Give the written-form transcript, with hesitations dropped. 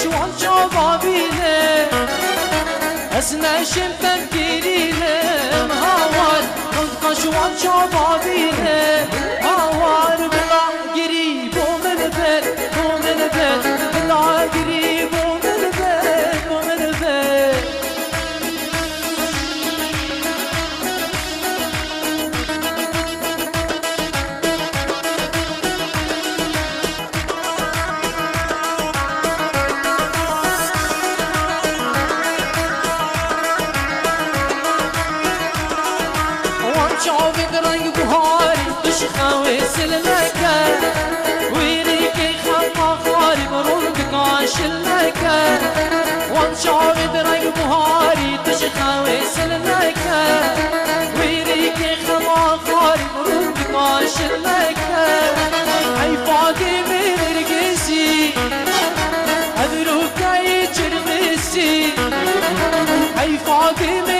شوان شبابيله اسنا شمتم كيريله هوار خد شوان شبابيله هوار بلا قريب ومن البيت ومن البيت بلا قريب ومن البيت ومن البيت شعبك رنگ بهاری دوش خواه سلنکه ویریکی خما خاری برون بکان شلنکه وان شعبك رنگ بهاری دوش خواه سلنکه ویریکی خما خاری برون بکان شلنکه ای فاطمه نرگسی ادروکای چرمسی ای فاطمه